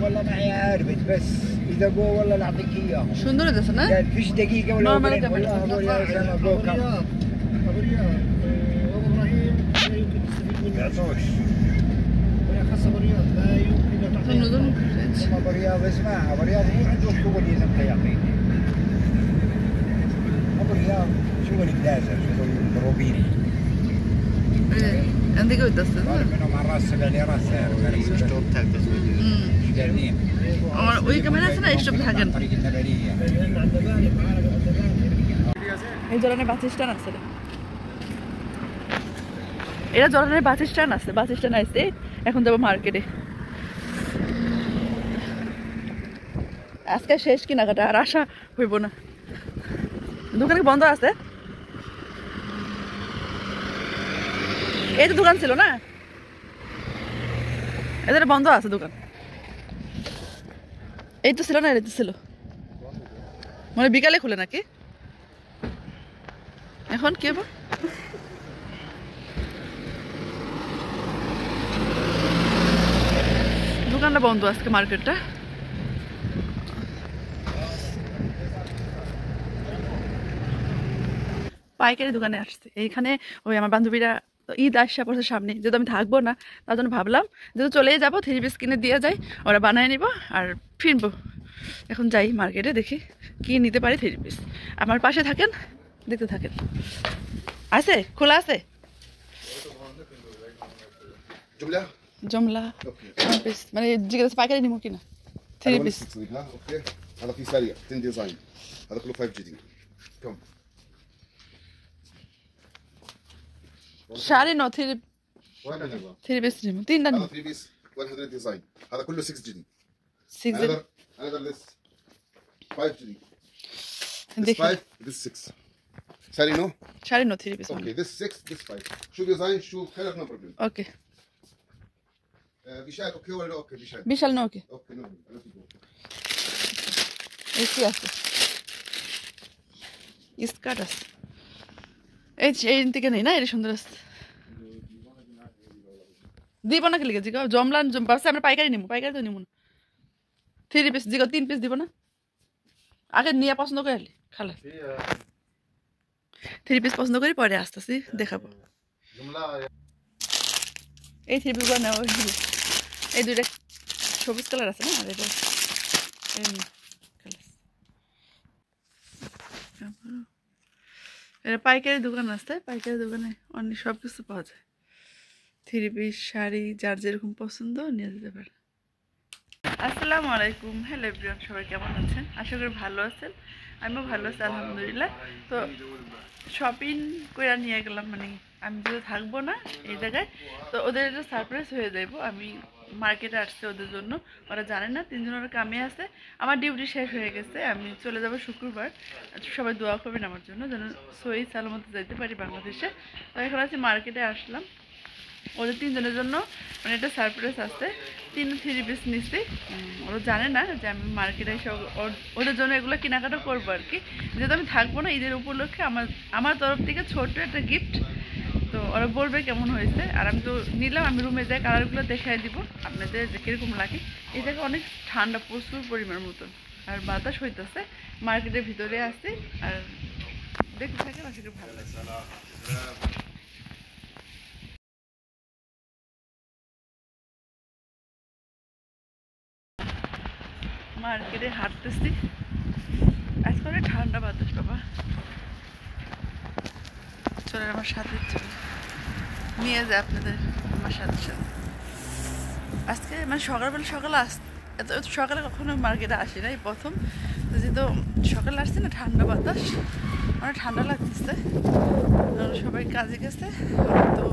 والله ما هي عارفت بس اذا جو والله نعطيك اياهم সুন্দর হয়েছে না قال فيش دقيقه ولا Normal أوبرين. كمان. والله هذول يا زلمه جو كم ابو رياض ابو ابراهيم لا يمكن تستفيد منه يعطوش ولا خاص ابو رياض لا يمكن ان تعطيه সুন্দর هم ابو رياض اسمع ابو رياض مو عنده شغل لازم يعطيك ابو رياض شغل بلازر شغل روبين এদিকে হইতেছে না منهم على الراس 7 ليرات سعر سترلين আমার ওই ক্যামেরা আছে না স্টপ থাকেন طريق النبليه لان عند بالي معانا عند بالي এই ধরনের বাস স্ট্যান্ড আছে এরা ধরনের বাস স্ট্যান্ড আছে এখন যাবো মার্কেটে আজকে শেষ কেনাকাটা আর আশা হইব না দোকান কি বন্ধ আছে এই তো দোকান ছিল না এদের বন্ধ আছে দোকান এই তো ছিল না এই তো ছিল মানে বিকালে খুলে নাকি এখন কি হবে দোকানটা বন্ধ আজকে মার্কেটটা পাইকারি দোকানে আসছে এইখানে ওই আমার বান্ধবীরা ঈদ আসা পড়ছে সামনে যেহেতু আমি থাকবো না তার জন্য ভাবলাম যেহেতু চলেই যাবো 3 পিস কিনে দিয়ে যাই ওরা বানিয়ে নিব আর ফিরবো এখন যাই মার্কেটে দেখি কি নিতে পারি 3 পিস আমার পাশে থাকেন দেখতে থাকেন আছে খোলা আছে জমলা 1 পিস মানে জিজ্ঞাসা পাইকারি নিব কিনা 3 পিস اوكي هذا في سريع 10 ديزاين هذا كله 5 جديد كم শাড়ি নো 3 وين هذا 3 পিস নিব তিনটা নিব هذا 3 بيس 100 ديزاين هذا كله 6 جديد 6 another this 5 جديد this দেখি 5 this 6 سريع no sari no 3 piece اوكي this 6 this 5 شو ديزاين شو كلر نو بروبلم okay بشال اوكي ولا اوكي بشال Vishal no ওকে اوكي نو انا في جوه এই কি আছে স্কার্ট আছে এই থেকে নেই না এটা সুন্দর আছে দিব না কি লিখে জিগো জমলান বাসে আমরা পাইকারি নিব পাইকারি তো নিব না 3 পিস জিগো 3 পিস দিব না আগে নিয়ে পছন্দ করে আলি খালা 3 পিস পছন্দ করি পরে আসতেছি দেখাবো এই 3 পিস নাও এই দুইটা সবুজ কালার আছে না আর এটা এই এটা পাইকারি দোকান আছে পাইকারি দোকানে অনেক সব কিছু পাওয়া যায় 3 পিস শাড়ি যার যেরকম পছন্দ নিয়ে যেতে পারে আসসালামু আলাইকুম হ্যালো এভরিওয়ান সবাই কেমন আছেন আশা করি ভালো আছেন আমিও ভালো আছি আলহামদুলিল্লাহ তো শপিং করে নিয়ে গেলাম মানে আমি যদি থাকবো না এই জায়গায় তো ওদের একটা সারপ্রাইজ হয়ে যাইবো আমি মার্কেটে আসছে ওদের জন্য ওরা জানে না 3 জন ওরা কামে আছে আমার ডিউটি শেষ হয়ে গেছে আমি চলে যাব শুক্রবার সবাই দোয়া করবেন আমার জন্য যেন সহি সালামতে যাইতে পারি বাংলাদেশে তো এখন আছি মার্কেটে আসলাম ওদের 3 জনের জন্য মানে একটা সারপ্রাইজ আছে 3 পিস নিচ্ছি ওরা জানে না যে আমি মার্কেটে এসে ওদের জন্য এগুলো কেনাকাটা করবো আর কি যেহেতু আমি থাকবো না ঈদের উপলক্ষে আমার তরফ থেকে ছোট্ট একটা গিফট তো ওরা বলবে কেমন হয়েছে আর আমি তো নিলাম আমি রুমে যাই কালারগুলো দেখাই দিব আপনাদের যে কীরকম লাগে এই জায়গা অনেক ঠান্ডা প্রচুর পরিমাণ মতন আর বাতাস হইতেছে মার্কেটের ভিতরে আসছি আর দেখতে থাকে আশা করি ভালো লাগছে মার্কেটে হাঁটতেছি আজকে অনেক ঠান্ডা বাতাস বাবা চলে আমার সাথে চলে নিয়ে যায় আপনাদের আমার সাথে সাথে আজকে মানে সকালে এত সকালে কখনো মার্কেটে আসি না এই প্রথম তো যেহেতু সকালে আসছে না ঠান্ডা বাতাস অনেক ঠান্ডা লাগতেছে সবাই কাজে গেছে তো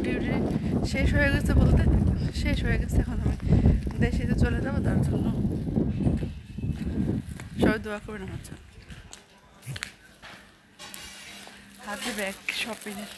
ডিউটি শেষ হয়ে গেছে বলতে শেষ হয়ে গেছে এখন আমি দেশে চলে যাবো তার জন্য সবাই দোয়া করবেন আমার জন্য হাতে ব্যাগ শপিংয়ের